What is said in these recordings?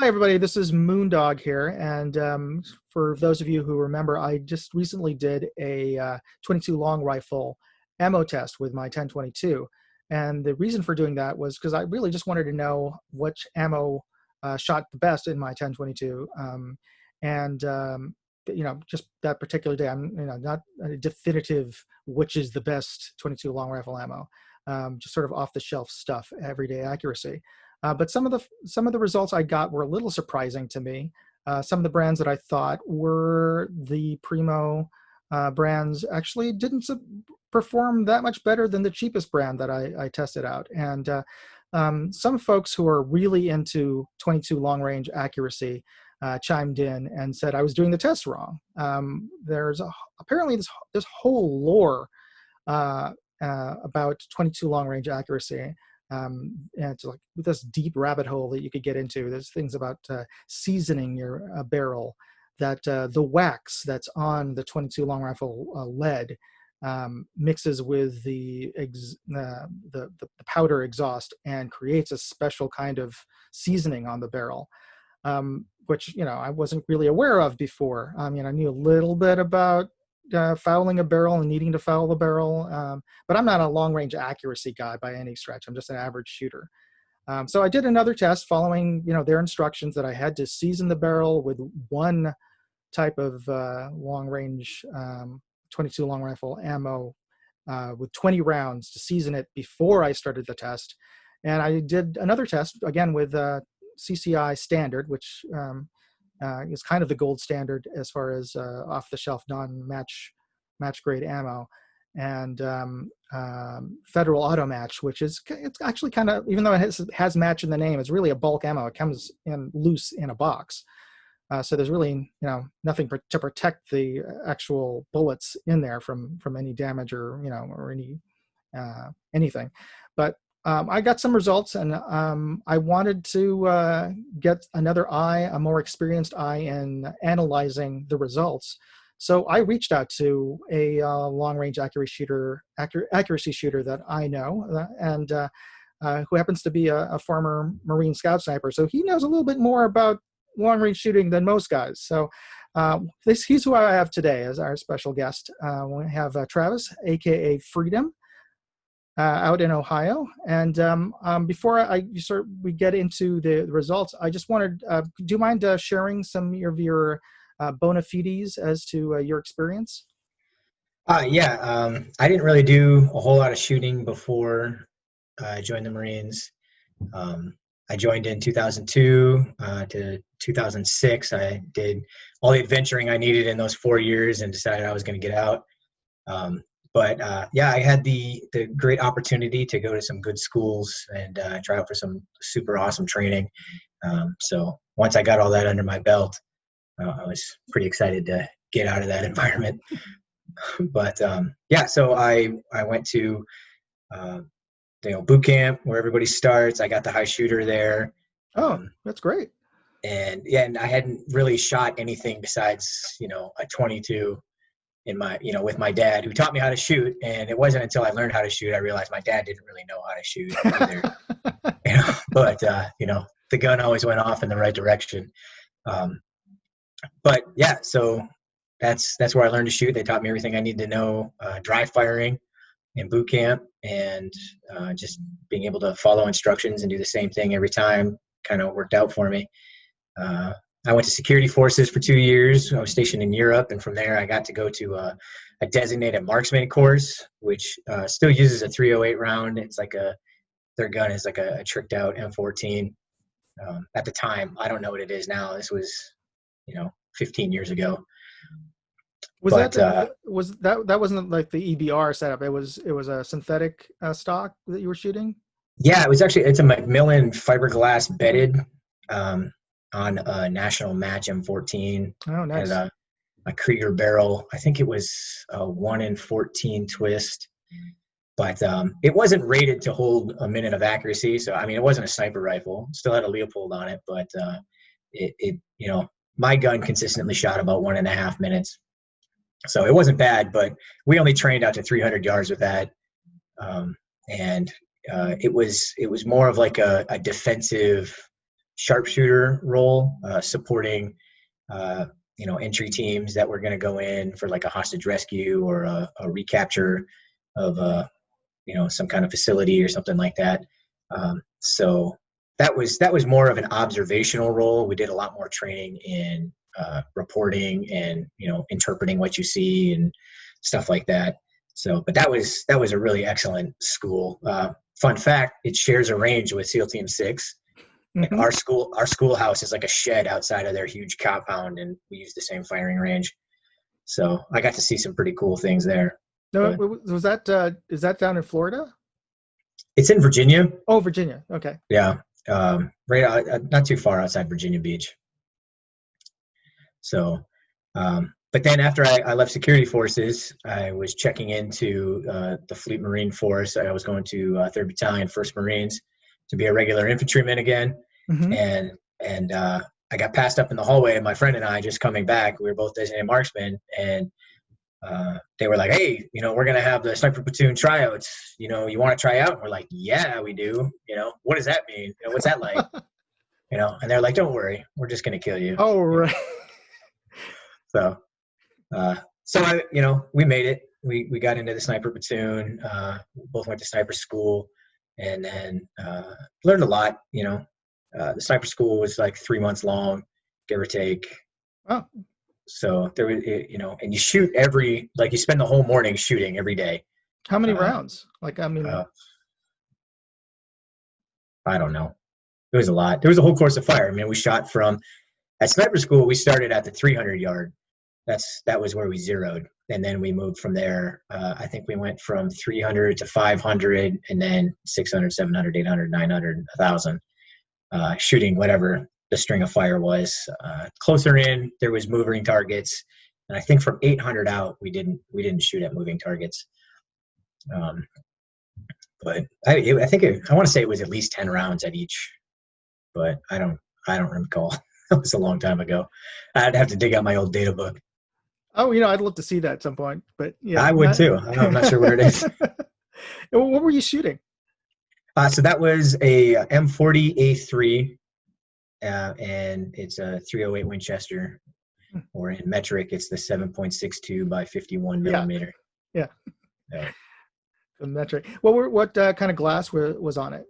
Hi, everybody. This is Moondog here. And for those of you who remember, I just recently did a 22 long rifle ammo test with my 1022. And the reason for doing that was because I really just wanted to know which ammo shot the best in my 1022. Just that particular day, I'm not a definitive which is the best 22 long rifle ammo, just sort of off the shelf stuff, everyday accuracy. But some of the results I got were a little surprising to me. Some of the brands that I thought were the primo brands actually didn't perform that much better than the cheapest brand that I tested out. And some folks who are really into 22 long range accuracy chimed in and said I was doing the test wrong. There's apparently this whole lore about 22 long range accuracy. And it's like this deep rabbit hole that you could get into. There's things about seasoning your barrel, that the wax that's on the 22 long rifle lead mixes with the powder exhaust and creates a special kind of seasoning on the barrel, which I wasn't really aware of before. I knew a little bit about fouling a barrel and needing to foul the barrel, but I'm not a long-range accuracy guy by any stretch. I'm just an average shooter. So I did another test following their instructions that I had to season the barrel with one type of long-range 22 long rifle ammo with 20 rounds to season it before I started the test. And I did another test again with CCI standard, which is kind of the gold standard as far as off-the-shelf non-match grade ammo, and Federal Auto Match, which it's actually kind of, even though it has match in the name, it's really a bulk ammo. It comes in loose in a box, so there's really nothing to protect the actual bullets in there from any damage or or anything. But I got some results, and I wanted to get another eye, a more experienced eye in analyzing the results. So I reached out to a long-range accuracy shooter that I know, and who happens to be a former Marine Scout Sniper. So he knows a little bit more about long-range shooting than most guys. So he's who I have today as our special guest. We have Travis, aka Freedom, out in Ohio. And before we get into the results, I just wanted, do you mind sharing some of your bona fides as to your experience? Yeah, I didn't really do a whole lot of shooting before I joined the Marines. I joined in 2002 to 2006. I did all the adventuring I needed in those 4 years and decided I was going to get out. But yeah, I had the great opportunity to go to some good schools and try out for some super awesome training. So once I got all that under my belt, I was pretty excited to get out of that environment. But yeah, so I went to boot camp where everybody starts. I got the high shooter there. Oh, that's great. And yeah, and I hadn't really shot anything besides a 22. In my, with my dad, who taught me how to shoot. And it wasn't until I learned how to shoot, I realized my dad didn't really know how to shoot either. But the gun always went off in the right direction. But yeah, so that's where I learned to shoot. They taught me everything I needed to know, dry firing in boot camp, and just being able to follow instructions and do the same thing every time kind of worked out for me. I went to security forces for 2 years. I was stationed in Europe, and from there I got to go to a designated marksman course, which still uses a 308 round. It's like their gun is like a tricked out M14. At the time, I don't know what it is now. This was, 15 years ago. That wasn't like the EBR setup? It was a synthetic stock that you were shooting? Yeah, it's a Macmillan fiberglass bedded. On a national match M14. Oh, nice. And a Krieger barrel. I think it was a 1 in 14 twist, but it wasn't rated to hold a minute of accuracy. So it wasn't a sniper rifle. Still had a Leopold on it, but my gun consistently shot about 1.5 minutes. So it wasn't bad, but we only trained out to 300 yards with that, and it was more of like a defensive sharpshooter role, supporting, entry teams that were going to go in for like a hostage rescue or a recapture of some kind of facility or something like that. So that was more of an observational role. We did a lot more training in reporting and interpreting what you see and stuff like that. So, but that was a really excellent school. Fun fact: it shares a range with SEAL Team 6. Like Mm-hmm. our schoolhouse is like a shed outside of their huge compound, and we use the same firing range. So I got to see some pretty cool things there. No, But was that is that down in Florida? it's in Virginia. Oh, Virginia. Okay. Yeah, right not too far outside Virginia Beach. So, but then after I left security forces, I was checking into the Fleet Marine Force. I was going to 3rd Battalion, 1st Marines, to be a regular infantryman again. Mm-hmm. And I got passed up in the hallway, and my friend and I just coming back. We were both designated marksmen, and they were like, "Hey, we're gonna have the sniper platoon tryouts. You want to try out?" And we're like, "Yeah, we do. What does that mean? What's that like?" And they're like, "Don't worry, we're just gonna kill you." Oh, right. So, we made it. We got into the sniper platoon. Both went to sniper school, and then learned a lot. The sniper school was like 3 months long, give or take. Oh. So there was, and you shoot you spend the whole morning shooting every day. How many rounds? Like, I mean, I don't know. It was a lot. There was a whole course of fire. I mean, we shot at sniper school, we started at the 300 yard. That was where we zeroed. And then we moved from there. I think we went from 300 to 500 and then 600, 700, 800, 900, 1,000, shooting whatever the string of fire was. Closer in, there was moving targets. And I think from 800 out, we didn't shoot at moving targets. But I want to say it was at least 10 rounds at each, but I don't recall. That was a long time ago. I'd have to dig out my old data book. Oh, I'd love to see that at some point, but yeah. I would too. I'm not sure where it is. What were you shooting? So that was a M40A3, and it's a 308 Winchester, or in metric, it's the 7.62 by 51 millimeter. Yeah. The metric. What kind of glass was on it?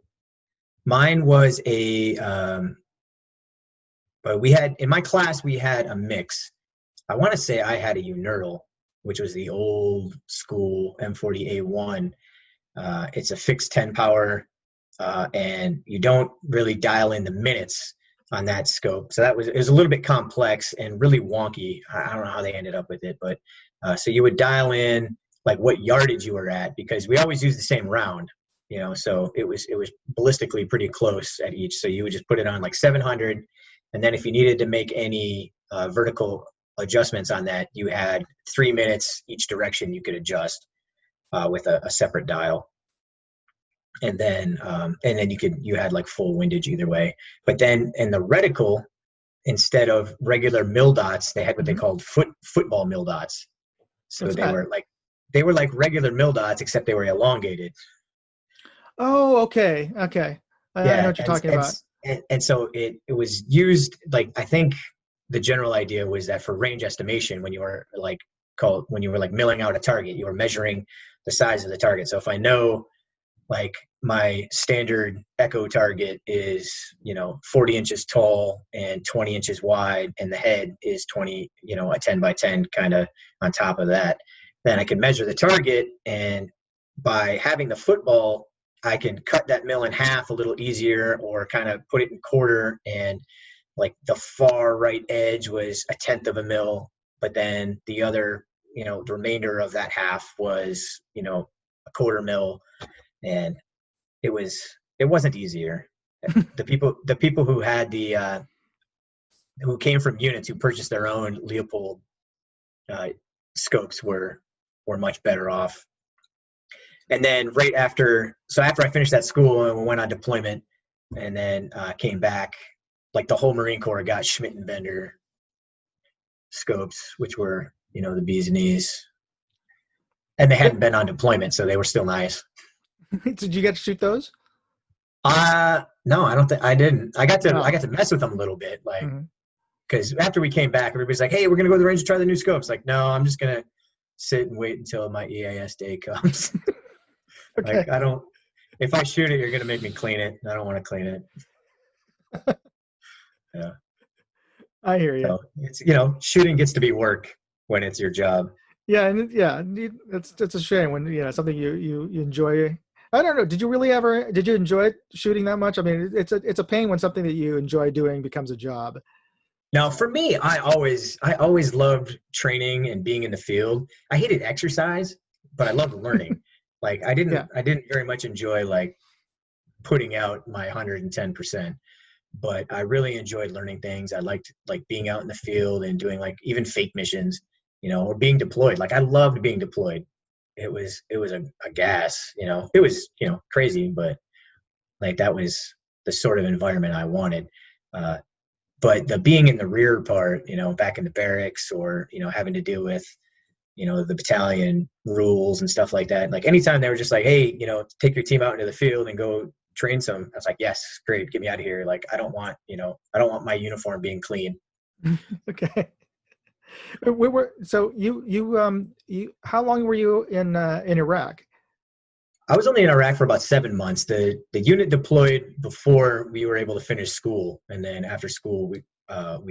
Mine was but in my class, we had a mix. I want to say I had a Unertal, which was the old school M40A1. It's a fixed 10 power, and you don't really dial in the minutes on that scope. So it was a little bit complex and really wonky. I don't know how they ended up with it, but so you would dial in like what yardage you were at, because we always use the same round, so it was ballistically pretty close at each. So you would just put it on like 700, and then if you needed to make any vertical adjustments on that, you had 3 minutes each direction you could adjust with a separate dial. And then you had like full windage either way. But then in the reticle, instead of regular mil dots, they had what they called football mil dots. So they were like regular mil dots, except they were elongated. Oh, okay. I know what you're talking about. And so it was used, like, I think the general idea was that for range estimation, when you were like milling out a target, you were measuring the size of the target. So if I know, like, my standard echo target is 40 inches tall and 20 inches wide, and the head is 20, a 10 by 10 kind of on top of that, then I can measure the target, and by having the football, I can cut that mill in half a little easier, or kind of put it in quarter, and like the far right edge was 1/10 of a mil, but then the other, the remainder of that half was, a 1/4 mil. And it wasn't easier. The people who had who came from units who purchased their own Leopold scopes were much better off. And then after I finished that school and we went on deployment, and then came back, like the whole Marine Corps got Schmidt and Bender scopes, which were, the bee's knees. And they hadn't been on deployment, so they were still nice. Did you get to shoot those? No, I don't think I didn't. I got No. to mess with them a little bit, like, Hmm. because after we came back, everybody's like, "Hey, we're gonna go to the range and try the new scopes." Like, no, I'm just gonna sit and wait until my EAS day comes. Okay. Like, I don't. If I shoot it, you're gonna make me clean it. I don't want to clean it. Yeah. I hear you. So it's shooting gets to be work when it's your job. Yeah, and yeah, it's a shame when something you enjoy. I don't know. Did you enjoy shooting that much? I mean, it's a pain when something that you enjoy doing becomes a job. Now, for me, I always loved training and being in the field. I hated exercise, but I loved learning. Like Yeah. I didn't very much enjoy like putting out my 110%, but I really enjoyed learning things. I liked like being out in the field and doing like even fake missions, or being deployed. Like I loved being deployed. It was a gas, it was, crazy, but like that was the sort of environment I wanted. Uh, but the being in the rear part, back in the barracks or, having to deal with, the battalion rules and stuff like that. Like anytime they were just like, hey, take your team out into the field and go train some. I was like, yes, great. Get me out of here. Like, I don't want my uniform being clean. Okay. So how long were you in Iraq? I was only in Iraq for about 7 months. The unit deployed before we were able to finish school. And then after school, we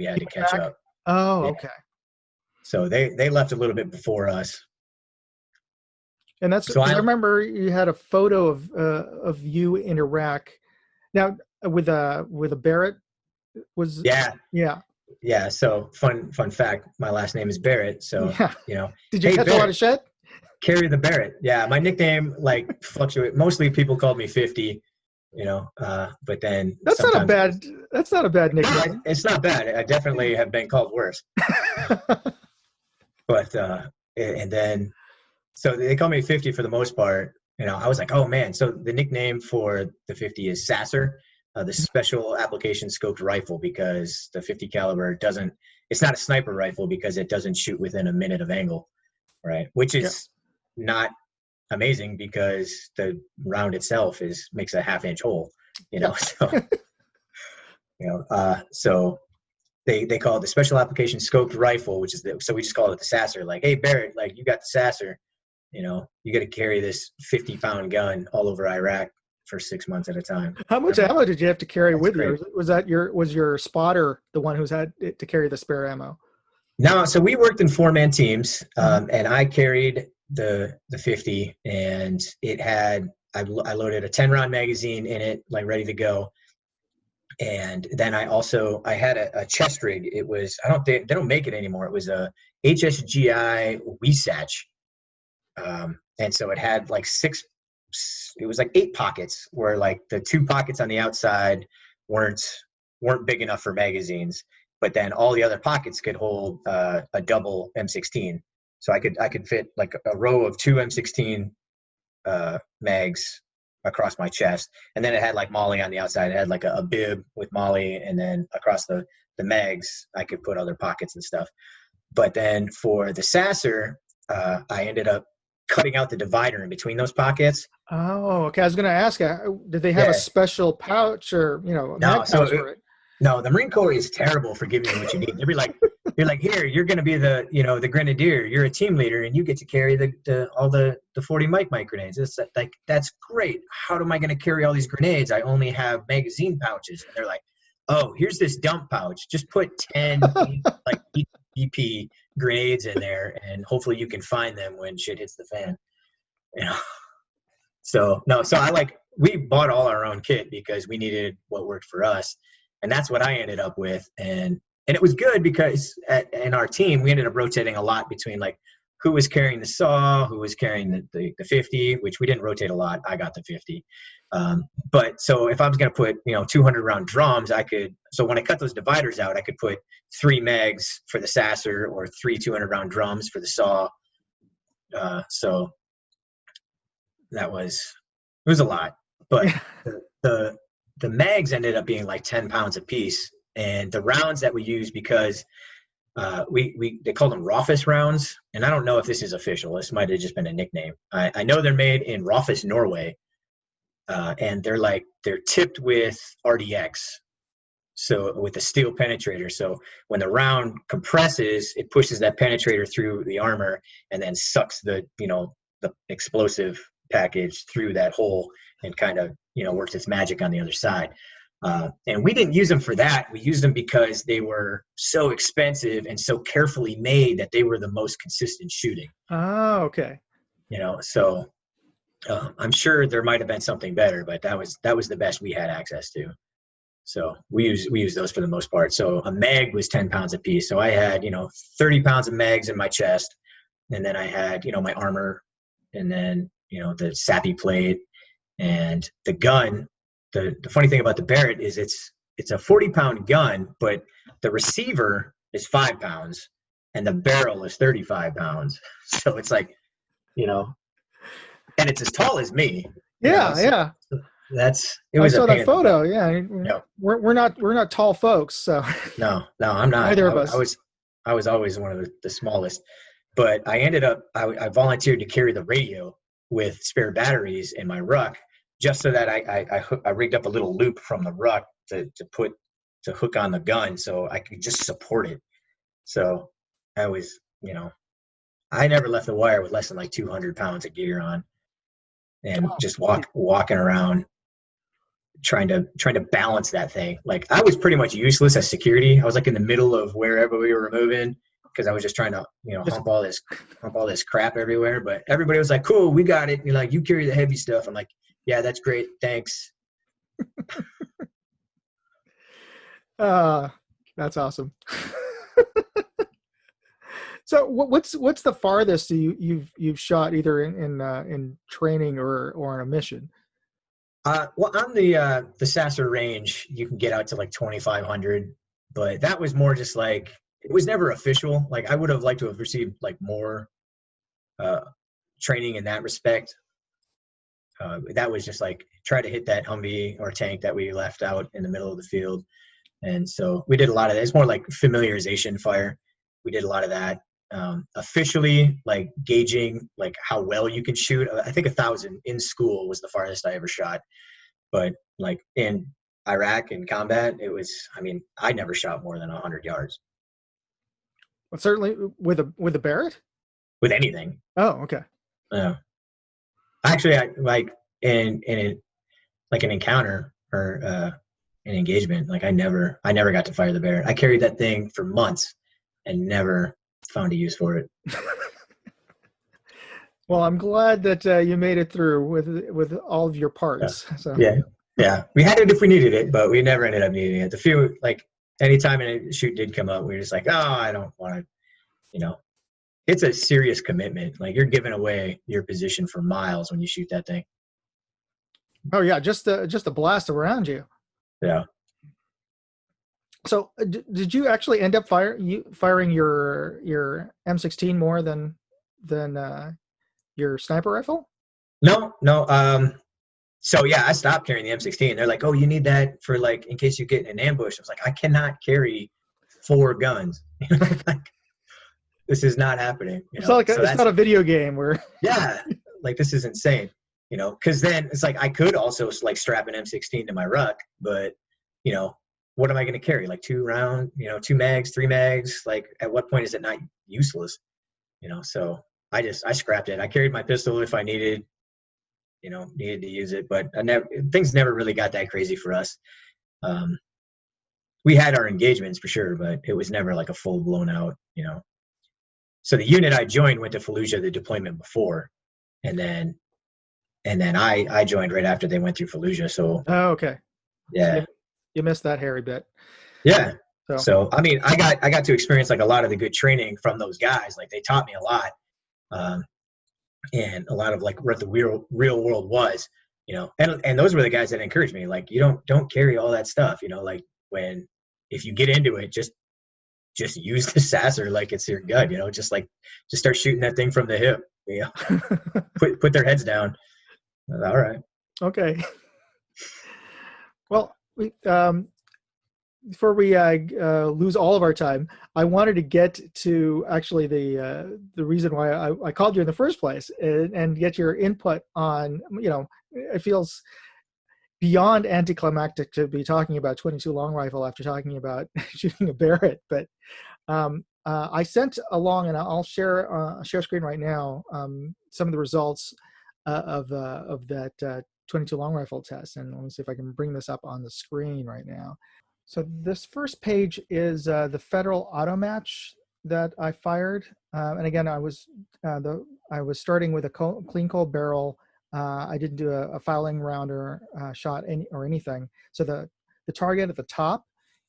had to catch Iraq? up. Oh, Yeah. okay. So they left a little bit before us. And that's So because I remember you had a photo of you in Iraq. Now with a Barrett was yeah, yeah. yeah. So fun fact, my last name is Barrett. So, Yeah. Did you hey, catch a lot of Barrett, shit? carry the Barrett. Yeah, my nickname like fluctuate. Mostly people called me 50, but then That's not a sometimes bad that's not a bad nickname. it's not bad. I definitely have been called worse. But and then so they call me 50 for the most part. I was like, oh man. So the nickname for the 50 is Sasser, the special application scoped rifle, because the 50 caliber doesn't. It's not a sniper rifle because it doesn't shoot within a minute of angle, right? Which Yeah. is not amazing because the round itself makes a half-inch hole. Yeah. So they call it the special application scoped rifle, which is so we just call it the Sasser. Like, hey Barrett, like you got the Sasser, you got to carry this 50-pound gun all over Iraq for 6 months at a time. How much Like, ammo did you have to carry that's with you? great. Was your spotter the one who's had to carry the spare ammo? No, so we worked in 4-man teams, Mhm. and I carried the 50, and I loaded a 10-round magazine in it, like ready to go. And then I had a chest rig. It was they don't make it anymore. It was a HSGI Weesatch, and so it had like it was like 8 pockets, where like the 2 pockets on the outside weren't big enough for magazines, but then all the other pockets could hold a double M16. So I could fit like a row of 2 M16 mags across my chest, and then it had like Molly on the outside. It had like a bib with Molly, and then across the mags I could put other pockets and stuff. But then for the Sasser, I ended up cutting out the divider in between those pockets. Oh, okay. I was going to ask, did they have a Yeah. special pouch or a No, mag pouch for it? no, the Marine Corps is terrible for giving you what you need. They're like, here, you're going to be the grenadier. You're a team leader, and you get to carry all the 40 mic grenades. It's like, that's great. How am I going to carry all these grenades? I only have magazine pouches. And they're like, oh, here's this dump pouch. Just put 10 like BP grenades in there, and hopefully you can find them when shit hits the fan. So no, we bought all our own kit because we needed what worked for us, and that's what I ended up with. And it was good because in our team we ended up rotating a lot between like who was carrying the saw, who was carrying the 50, which we didn't rotate a lot. I got the 50. But so if I was going to put 200 round drums, so when I cut those dividers out, I could put 3 mags for the Sasser or 3 200 round drums for the saw. So it was a lot, but Yeah. the mags ended up being like 10 pounds a piece, and the rounds that we used, because they called them Rofus rounds, and I don't know if this is official. This might have just been a nickname. I know they're made in Rofus, Norway, and they're tipped with RDX, so with a steel penetrator. So when the round compresses, it pushes that penetrator through the armor and then sucks the explosive package through that hole and kind of works its magic on the other side. And we didn't use them for that. We used them because they were so expensive and so carefully made that they were the most consistent shooting. Oh, okay. So I'm sure there might have been something better, but that was the best we had access to. So we use those for the most part. So a mag was 10 pounds a piece. So I had 30 pounds of mags in my chest, and then I had my armor, and then the sappy plate, and the gun. The funny thing about the Barrett is it's a 40-pound gun, but the receiver is 5 pounds and the barrel is 35 pounds. So it's like, and it's as tall as me. Yeah, yeah. It was I saw that photo. Yeah. No. We're not tall folks, so. No, I'm not. Neither of us. I was always one of the smallest, but I ended up, I volunteered to carry the radio with spare batteries in my ruck, just so that I rigged up a little loop from the ruck to hook on the gun so I could just support it. So I was, I never left the wire with less than like 200 pounds of gear on, and just walking around trying to balance that thing. Like, I was pretty much useless as security. I was like in the middle of wherever we were moving, because I was just trying to hump all this crap everywhere. But everybody was like, cool, we got it. You're like, you carry the heavy stuff. I'm like, yeah, that's great, thanks. That's awesome. So what's the farthest you've shot, either in training or on a mission? Well, on the Sasser range, you can get out to like 2,500, but that was more just like, it was never official. Like, I would have liked to have received like more training in that respect. That was just like, try to hit that Humvee or tank that we left out in the middle of the field. And so we did a lot of that. It's more like familiarization fire. We did a lot of that. Officially, like gauging like how well you can shoot, I think 1,000 in school was the farthest I ever shot. But like in Iraq in combat, it was, I never shot more than 100 yards. Well, certainly with a Barrett? With anything. Oh, okay. Actually, I like in like an encounter or an engagement, like I never got to fire the Barrett. I carried that thing for months and never found a use for it. Well, I'm glad that you made it through with all of your parts. Yeah. So Yeah, we had it if we needed it, but we never ended up needing it. The few, like, anytime a shoot did come up, we were just like, oh, I don't want to, it's a serious commitment. Like, you're giving away your position for miles when you shoot that thing. Oh yeah, just a blast around you. Yeah. So did you actually end up firing your M16 more than your sniper rifle? No. So yeah, I stopped carrying the M16. They're like, oh, you need that for like in case you get in an ambush. I was like, I cannot carry 4 guns. Like, this is not happening. It's not a video game where. Yeah, like, this is insane. Because then it's like, I could also like strap an M16 to my ruck, but what am I going to carry? Like 2 round, 2 mags, 3 mags. Like, at what point is it not useless? So I scrapped it. I carried my pistol if I needed to use it, but things never really got that crazy for us. We had our engagements for sure, but it was never like a full blown out, So the unit I joined went to Fallujah, the deployment before, and then I joined right after they went through Fallujah. So okay. Yeah. So you missed that hairy bit. Yeah. So I got to experience like a lot of the good training from those guys. Like, they taught me a lot. And a lot of like what the real world was, and those were the guys that encouraged me. Like, you don't carry all that stuff, like, if you get into it, just use the Sasser like it's your gun, just start shooting that thing from the hip, put their heads down. All right. Okay. Well, before we lose all of our time, I wanted to get to actually the reason why I called you in the first place, and get your input on, it feels beyond anticlimactic to be talking about 22 long rifle after talking about shooting a Barrett, but I sent along, and I'll share screen right now, some of the results of that 22 long rifle test. And let me see if I can bring this up on the screen right now. So this first page is the federal auto match that I fired, and again, I was starting with a clean cold barrel. I didn't do a fouling round or shot or anything. So the target at the top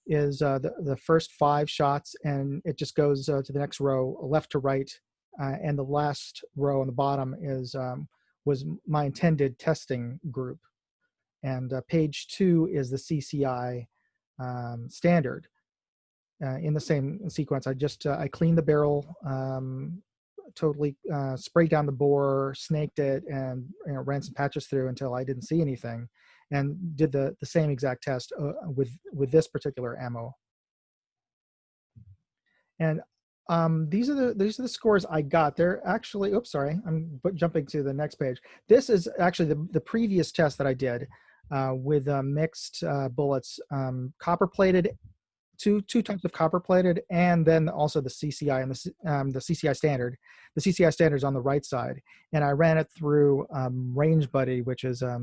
is the first 5 shots, and it just goes to the next row, left to right, and the last row on the bottom was my intended testing group. And page 2 is the CCI standard. In the same sequence, I cleaned the barrel, totally sprayed down the bore, snaked it, and ran some patches through until I didn't see anything, and did the same exact test with this particular ammo. And these are the scores I got. They're actually, oops, sorry, I'm jumping to the next page. This is actually the previous test that I did with mixed bullets, copper plated. Two types of copper plated, and then also the CCI and the CCI standard. The CCI standard is on the right side, and I ran it through Range Buddy, which is a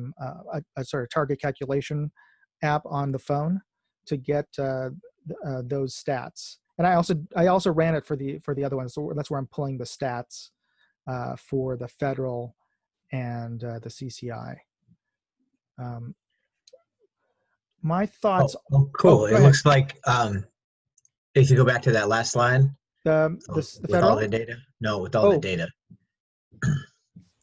sort of target calculation app on the phone to get those stats. And I also ran it for the other ones. So that's where I'm pulling the stats for the federal and the CCI. My thoughts. Oh, cool. It looks like if you go back to that last slide, the with federal? all the data. No, with all the data.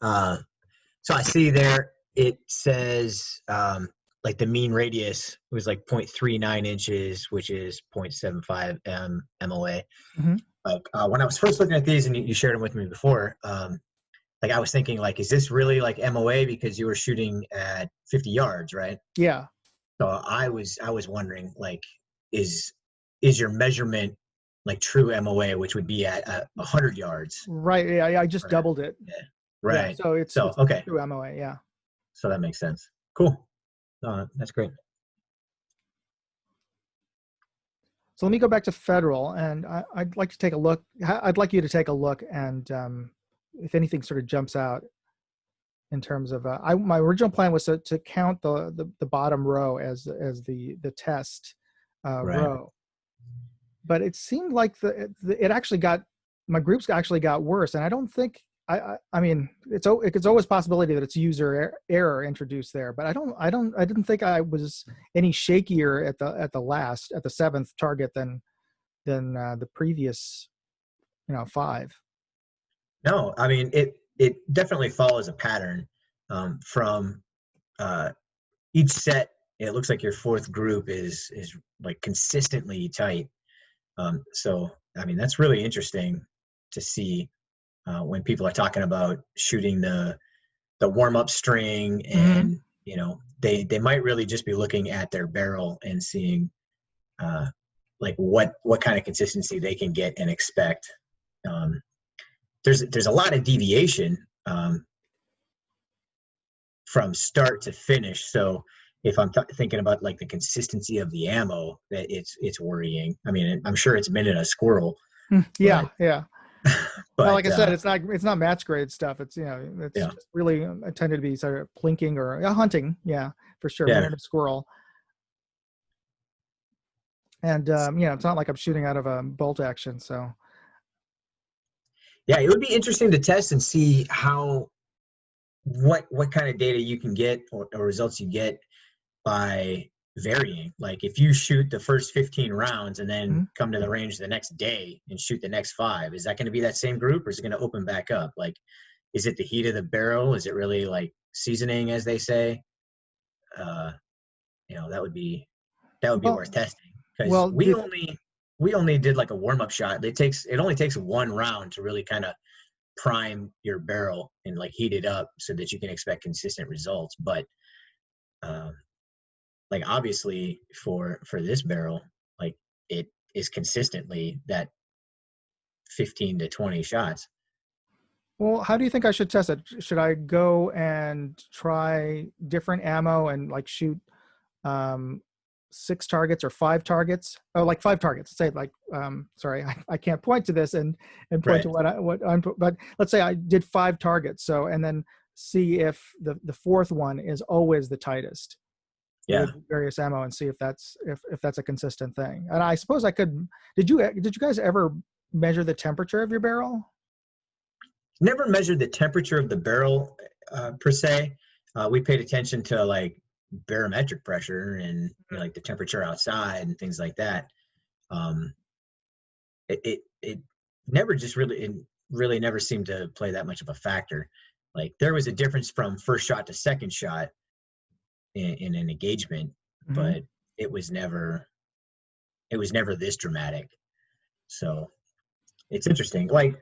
So I see there it says like the mean radius was like 0.39 inches, which is 0.75 MOA. Mm-hmm. Like when I was first looking at these, and you shared them with me before, like I was thinking, like, is this really like MOA because you were shooting at 50 yards, right? Yeah. So I was wondering, like, is your measurement like true MOA, which would be at 100 yards? Right. Yeah. I just doubled it. Yeah. Right. Yeah, so it's okay. true MOA. Yeah. So that makes sense. Cool. That's great. So let me go back to federal, and I'd like to take a look. I'd like you to take a look, and if anything sort of jumps out in terms of my original plan was to count the bottom row as the test row, but it seemed like it actually got, my groups actually got worse, and I don't think I mean it's always a possibility that it's user error introduced there, but I didn't think I was any shakier at the 7th target than the previous 5. No, I mean it definitely follows a pattern from each set. It looks like your 4th group is like consistently tight. So I mean that's really interesting to see when people are talking about shooting the warm-up string, and they might really just be looking at their barrel and seeing like what kind of consistency they can get and expect. There's a lot of deviation from start to finish. So if I'm thinking about like the consistency of the ammo, that it's worrying. I mean, I'm sure it's been in a squirrel. Yeah, yeah. But well, like I said, it's not match grade stuff. It's it's just really intended to be sort of plinking or hunting. Yeah, for sure. Yeah. Random squirrel. And it's not like I'm shooting out of a bolt action. So yeah, it would be interesting to test and see what kind of data you can get or results you get by varying. Like if you shoot the first 15 rounds and then come to the range the next day and shoot the next 5, is that going to be that same group, or is it going to open back up? Like, is it the heat of the barrel? Is it really like seasoning, as they say? That would be worth testing, because we only did like a warm-up shot. It only takes 1 round to really kind of prime your barrel and like heat it up so that you can expect consistent results. But like obviously for this barrel, like it is consistently that 15 to 20 shots. Well, how do you think I should test it? Should I go and try different ammo and like shoot um, 6 targets or 5 targets? Oh, like 5 targets. Say like, sorry, I can't point to this and point Right. to what I'm. But let's say I did 5 targets. So and then see if the fourth one is always the tightest Yeah. with various ammo and see if that's a consistent thing. And I suppose I could. Did you guys ever measure the temperature of your barrel? Never measured the temperature of the barrel per se. We paid attention to like barometric pressure and like the temperature outside and things like that. Um, it never just really it really never seemed to play that much of a factor. Like there was a difference from first shot to second shot in an engagement, Mm-hmm. but it was never this dramatic. So it's interesting. Like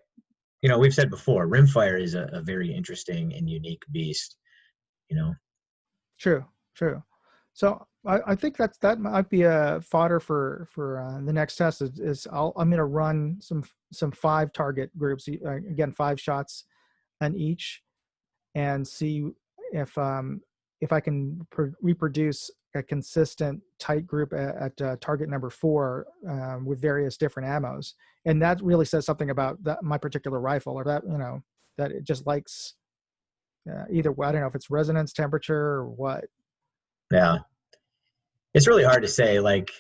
we've said before, rimfire is a very interesting and unique beast. You know, True, true. So I think that might be a fodder for the next test. I'm going to run some 5 target groups again, 5 shots on each, and see if I can reproduce a consistent tight group at target number 4 with various different ammos, and that really says something about my particular rifle, or that it just likes either. I don't know if it's resonance, temperature, or what. yeah, it's really hard to say. Like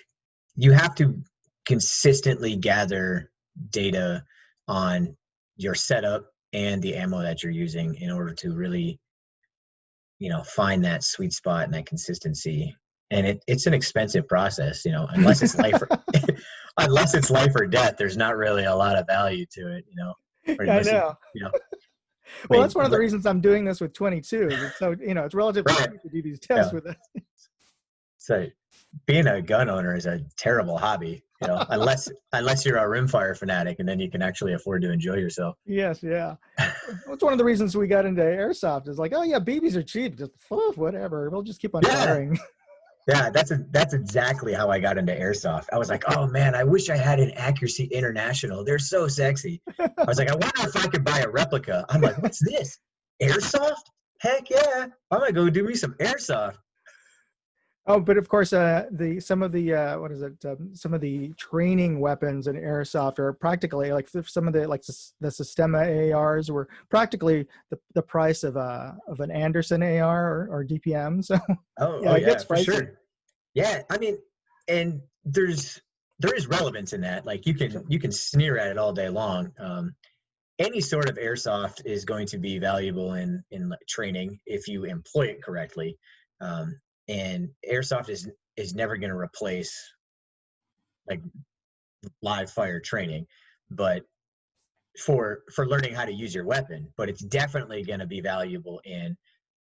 you have to consistently gather data on your setup and the ammo that you're using in order to really find that sweet spot and that consistency. And it's an expensive process, unless it's life or unless it's life or death. There's not really a lot of value to it, or I unless know. I Well, mean, that's one of the reasons I'm doing this with 22. Is it's so it's relatively right, cheap to do these yeah. tests with it. So being a gun owner is a terrible hobby, unless you're a rimfire fanatic, and then you can actually afford to enjoy yourself. Yes, yeah. That's one of the reasons we got into airsoft. Is like, oh yeah, BBs are cheap. Just whatever. We'll just keep on Yeah, firing. yeah, that's exactly how I got into airsoft. I was like, oh man, I wish I had an Accuracy International. They're so sexy. I was like, I wonder if I could buy a replica. I'm like, what's this? Airsoft? Heck yeah. I'm gonna go do me some airsoft. Oh, but of course, some of the some of the training weapons in airsoft are practically like some of the Sistema ARs were practically the price of an Anderson AR or DPM. So Oh yeah, it yeah, gets for pricey. sure. Yeah, I mean, and there is relevance in that. Like you can sneer at it all day long. Any sort of airsoft is going to be valuable in like, training if you employ it correctly. Um, and airsoft is never going to replace like live fire training, but for learning how to use your weapon. But it's definitely going to be valuable in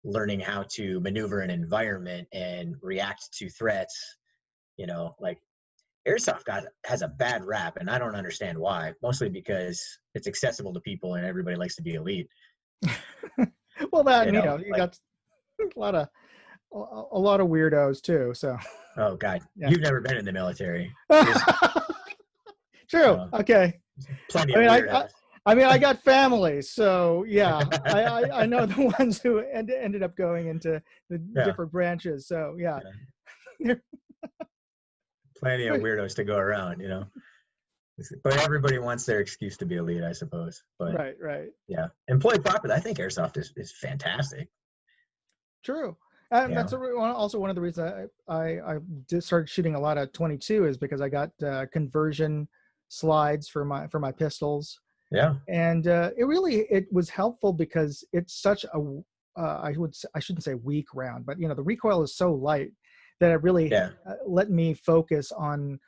learning how to maneuver an environment and react to threats. Like airsoft has a bad rap, and I don't understand why. Mostly because it's accessible to people, and everybody likes to be elite. Well, that and you Like, got a lot of weirdos too. So oh God, yeah. you've never been in the military. There's True. Okay. plenty I of mean, weirdos. I got family, so yeah, I know the ones who ended up going into the Yeah, different branches. So yeah, yeah, plenty of weirdos to go around. But everybody wants their excuse to be elite, I suppose. But right, right, yeah, employed properly, I think airsoft is fantastic. true. You And that's know, also one of the reasons I did start shooting a lot of 22 is because I got conversion slides for my pistols, yeah, and it was helpful because it's such a I shouldn't say weak round, but the recoil is so light that it really yeah, let me focus on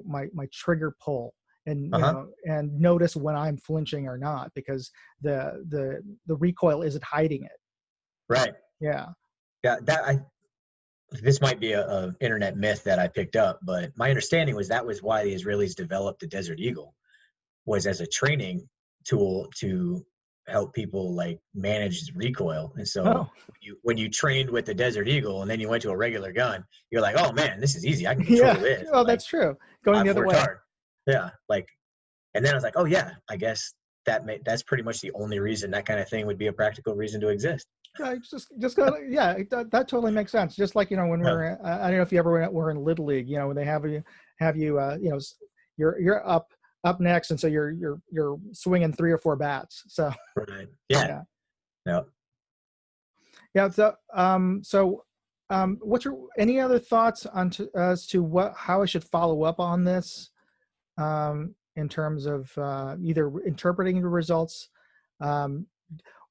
my trigger pull and uh huh, and notice when I'm flinching or not, because the recoil isn't hiding it. right, Yeah. yeah. This might be a internet myth that I picked up, but my understanding was that was why the Israelis developed the Desert Eagle, was as a training tool to help people like manage recoil. And so Oh. when you trained with the Desert Eagle and then you went to a regular gun, you're like, oh man, this is easy. I can Yeah. control this. Oh, Like that's true. Going the I've other worked way. hard. Yeah. Like, and then I was like, oh yeah, I guess that's pretty much the only reason that kind of thing would be a practical reason to exist. Yeah, it's just gotta, yeah, that totally makes sense. Just like, when we're, I don't know if you ever were in Little League, when they have you, you're up next, and so you're swinging 3 or 4 bats. So Right. Yeah. Yeah. Yeah. So, what's any other thoughts as to how I should follow up on this, in terms of either interpreting the results?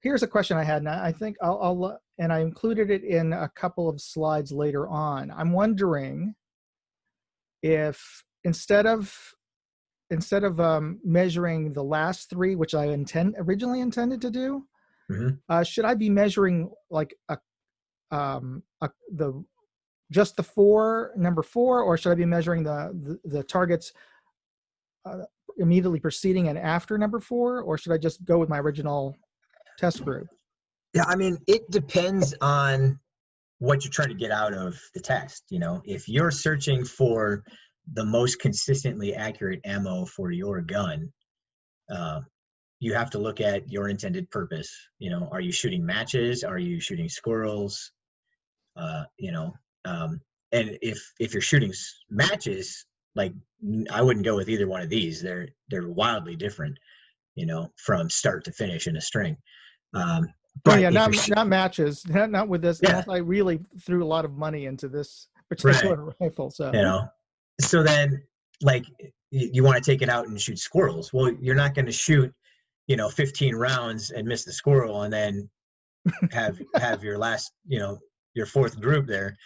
Here's a question I had, and I think and I included it in a couple of slides later on. I'm wondering if instead of measuring the last 3, which I originally intended to do, should I be measuring like just the number 4, or should I be measuring the targets immediately preceding and after number 4, or should I just go with my original test group? Yeah, I mean, it depends on what you're trying to get out of the test. If you're searching for the most consistently accurate ammo for your gun, you have to look at your intended purpose. Are you shooting matches? Are you shooting squirrels? And if you're shooting matches, like, I wouldn't go with either one of these. They're wildly different, from start to finish in a string. But yeah, not matches, not with this. Unless I really threw a lot of money into this particular rifle. So then, like, you want to take it out and shoot squirrels. Well, you're not going to shoot, 15 rounds and miss the squirrel, and then have your last, your 4th group there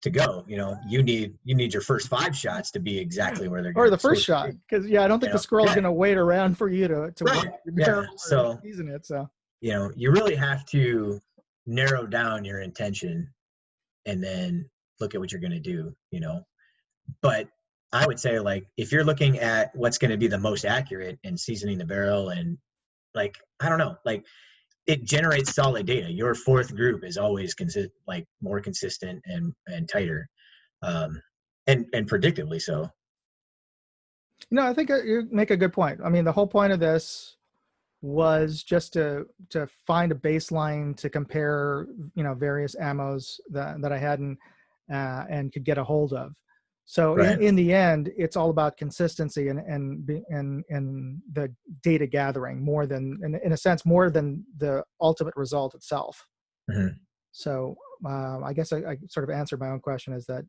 to go. You need your first 5 shots to be exactly where they're going. Or the first shot, because I don't think the squirrel's going to wait around for you to so season it. So you really have to narrow down your intention and then look at what you're going to do. But I would say, like, if you're looking at what's going to be the most accurate in seasoning the barrel, and, like, I don't know, like, it generates solid data. Your 4th group is always more consistent and tighter, and predictably so. I think you make a good point. I mean, the whole point of this was just to find a baseline to compare, various ammos that I hadn't and could get a hold of. So in the end, it's all about consistency and the data gathering more than, in a sense, more than the ultimate result itself. So I guess I sort of answered my own question, is that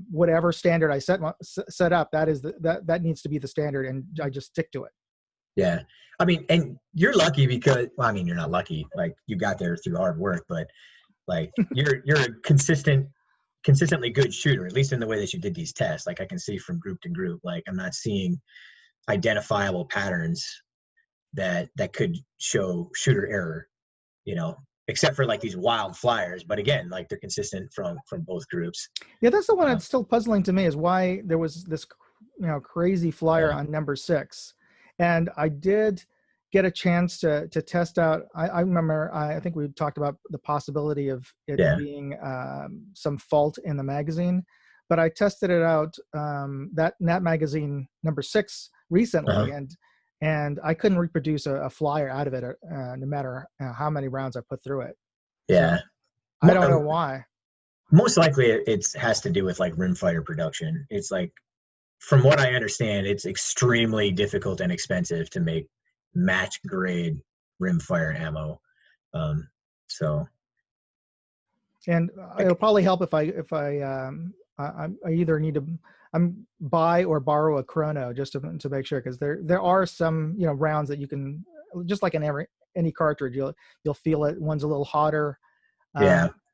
whatever standard I set up, that needs to be the standard, and I just stick to it. Yeah. I mean, and you're lucky because, well, I mean, you're not lucky, like, you got there through hard work, but, like, you're a consistently good shooter, at least in the way that you did these tests. Like, I can see from group to group, like, I'm not seeing identifiable patterns that could show shooter error, except for, like, these wild flyers. But again, like, they're consistent from both groups. Yeah, that's the one that's still puzzling to me, is why there was this, crazy flyer on number 6. And I did get a chance to test out. I remember, I think we talked about the possibility of it being some fault in the magazine, but I tested it out, that magazine number 6 recently, and I couldn't reproduce a flyer out of it, no matter how many rounds I put through it. Yeah. So, I don't know why. Most likely it has to do with, like, rimfire production. It's like, from what I understand, it's extremely difficult and expensive to make match grade rimfire ammo. And it'll probably help if I either need to buy or borrow a chrono just to make sure, because there are some rounds that you can, just like in any cartridge, you'll feel it. One's a little hotter.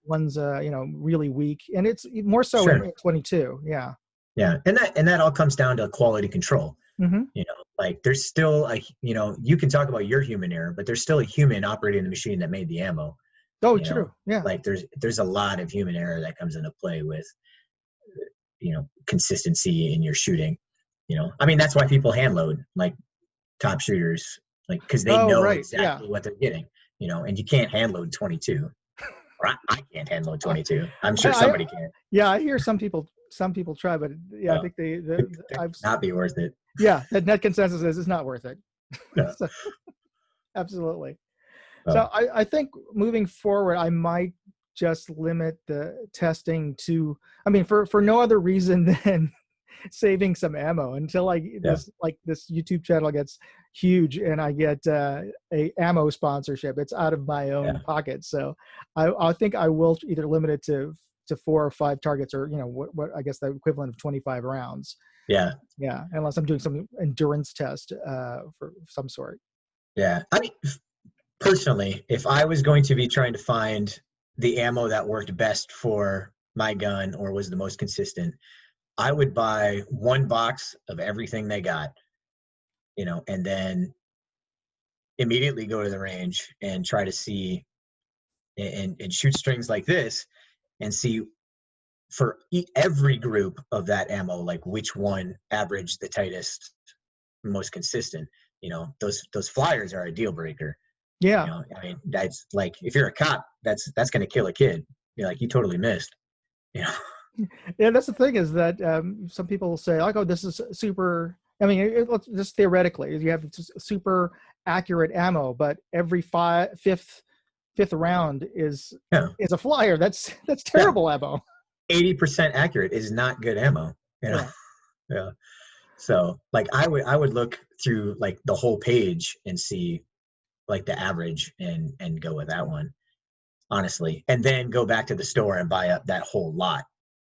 One's really weak, and it's more so in 22. Yeah, and that all comes down to quality control. Like, there's still you can talk about your human error, but there's still a human operating the machine that made the ammo. Oh, true. Yeah. Like, there's a lot of human error that comes into play with consistency in your shooting. I mean, that's why people hand load, like, top shooters, like, because they know exactly what they're getting. And you can't hand load 22. Or I can't hand load 22. I'm sure somebody can. Yeah, I hear some people try, but I think I've not be worth it. Yeah, the net consensus is it's not worth it. No. Absolutely. So So I think moving forward, I might just limit the testing to, I mean, for no other reason than saving some ammo until yeah, this YouTube channel gets huge and I get a ammo sponsorship. It's out of my yeah, own pocket. So I think I will either limit it to 4 or 5 targets, or what I guess the equivalent of 25 rounds. yeah, Yeah, unless I'm doing some endurance test for some sort. yeah. I mean, personally, if I was going to be trying to find the ammo that worked best for my gun or was the most consistent, I would buy one box of everything they got, and then immediately go to the range and try to see and shoot strings like this and see for every group of that ammo, like which one averaged the tightest, most consistent. Those flyers are a deal breaker. Yeah. I mean, that's like if you're a cop, that's going to kill a kid. You're like, you totally missed. You know. Yeah, that's the thing, is that some people will say, like, oh, this is super. I mean, just theoretically, you have super accurate ammo, but every fifth round Yeah, is a flyer. That's yeah. terrible ammo. 80% accurate is not good ammo. Yeah. Yeah. So like I would look through like the whole page and see like the average and go with that one, honestly, and then go back to the store and buy up that whole lot,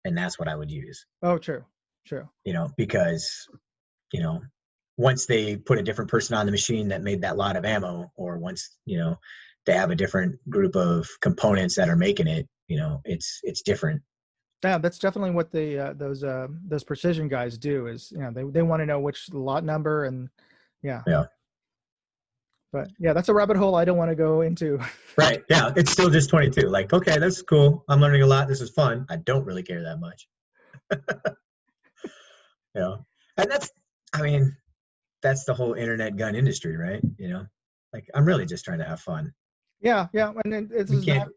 and that's what I would use. Oh, true, true. Because you know once they put a different person on the machine that made that lot of ammo, or once they have a different group of components that are making it, it's different. Yeah, that's definitely what those precision guys do. Is they want to know which lot number, and yeah. Yeah. But yeah, that's a rabbit hole I don't want to go into. Right. Yeah. It's still just 22. Like, okay, that's cool. I'm learning a lot. This is fun. I don't really care that much. you know, and I mean, that's the whole internet gun industry, right? Like I'm really just trying to have fun. Yeah, yeah, and then We can't.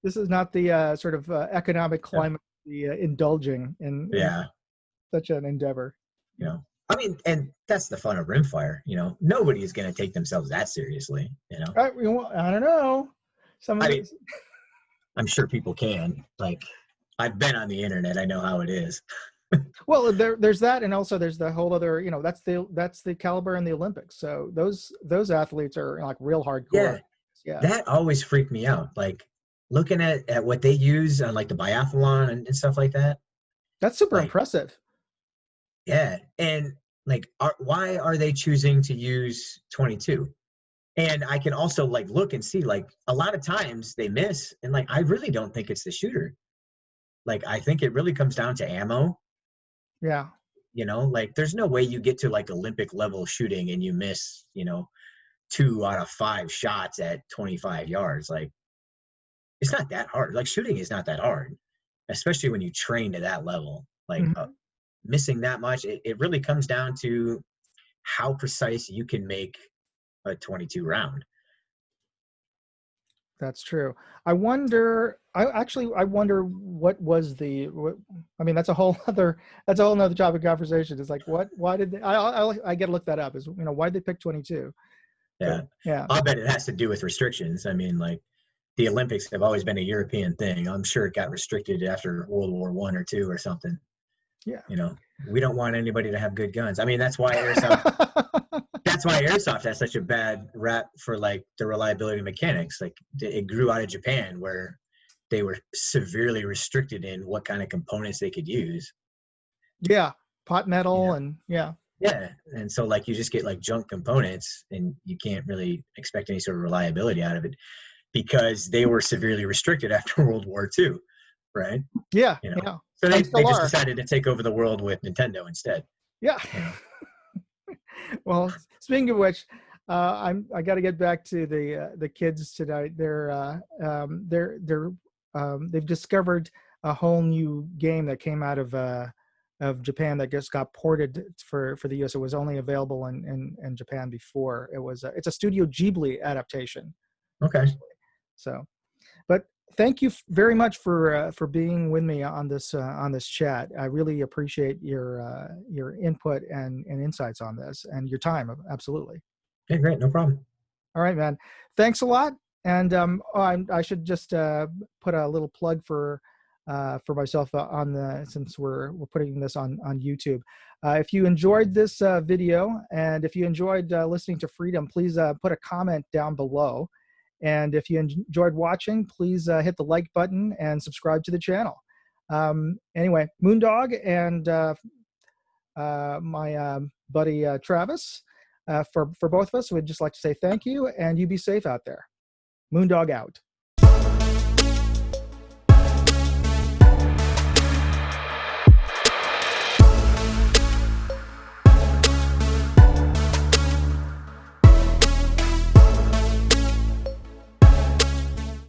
this is not the sort of economic Yeah. climate to be indulging in Yeah. such an endeavor. I mean, and that's the fun of rimfire. Nobody is going to take themselves that seriously. I don't know. Some of I mean, this. I'm sure people can. Like, I've been on the internet. I know how it is. Well, there's that, and also there's the whole other. That's the caliber in the Olympics. So those athletes are like real hardcore. Yeah. Yeah. That always freaked me out. Like looking at what they use on like the biathlon and stuff like that. That's super Like, impressive. yeah. And like, why are they choosing to use 22? And I can also like look and see like a lot of times they miss. And like, I really don't think it's the shooter. Like, I think it really comes down to ammo. Yeah. Like there's no way you get to like Olympic level shooting and you miss, 2 out of 5 shots at 25 yards. Like, it's not that hard. Like shooting is not that hard, especially when you train to that level. Like missing that much, it really comes down to how precise you can make a 22 round. That's true. I wonder. I wonder what was I mean, that's a whole other topic of conversation. It's like, why did they? I got to look that up. Is why did they pick 22? Yeah. But, yeah. I'll bet it has to do with restrictions. I mean, like the Olympics have always been a European thing. I'm sure it got restricted after World War I or II or something. Yeah. We don't want anybody to have good guns. I mean, that's why airsoft has such a bad rap for like the reliability mechanics. Like it grew out of Japan, where they were severely restricted in what kind of components they could use. Yeah, pot metal and yeah. Yeah, and so like you just get like junk components, and you can't really expect any sort of reliability out of it because they were severely restricted after World War II, right? Yeah, yeah. So they just decided to take over the world with Nintendo instead. Yeah. Well, speaking of which, I got to get back to the kids tonight. They've discovered a whole new game that came out of Japan that just got ported for the US. It was only available in Japan before. It's a Studio Ghibli adaptation. Okay. Actually. So, but thank you very much for being with me on this chat. I really appreciate your input and insights on this and your time. Absolutely. Okay, great. No problem. All right, man. Thanks a lot. And I should just put a little plug for myself on the, since we're putting this on YouTube. If you enjoyed this video, and if you enjoyed listening to Freedom, please put a comment down below. And if you enjoyed watching, please hit the like button and subscribe to the channel. Anyway, Moondog and my buddy Travis, for both of us, we'd just like to say thank you, and you be safe out there. Moondog out.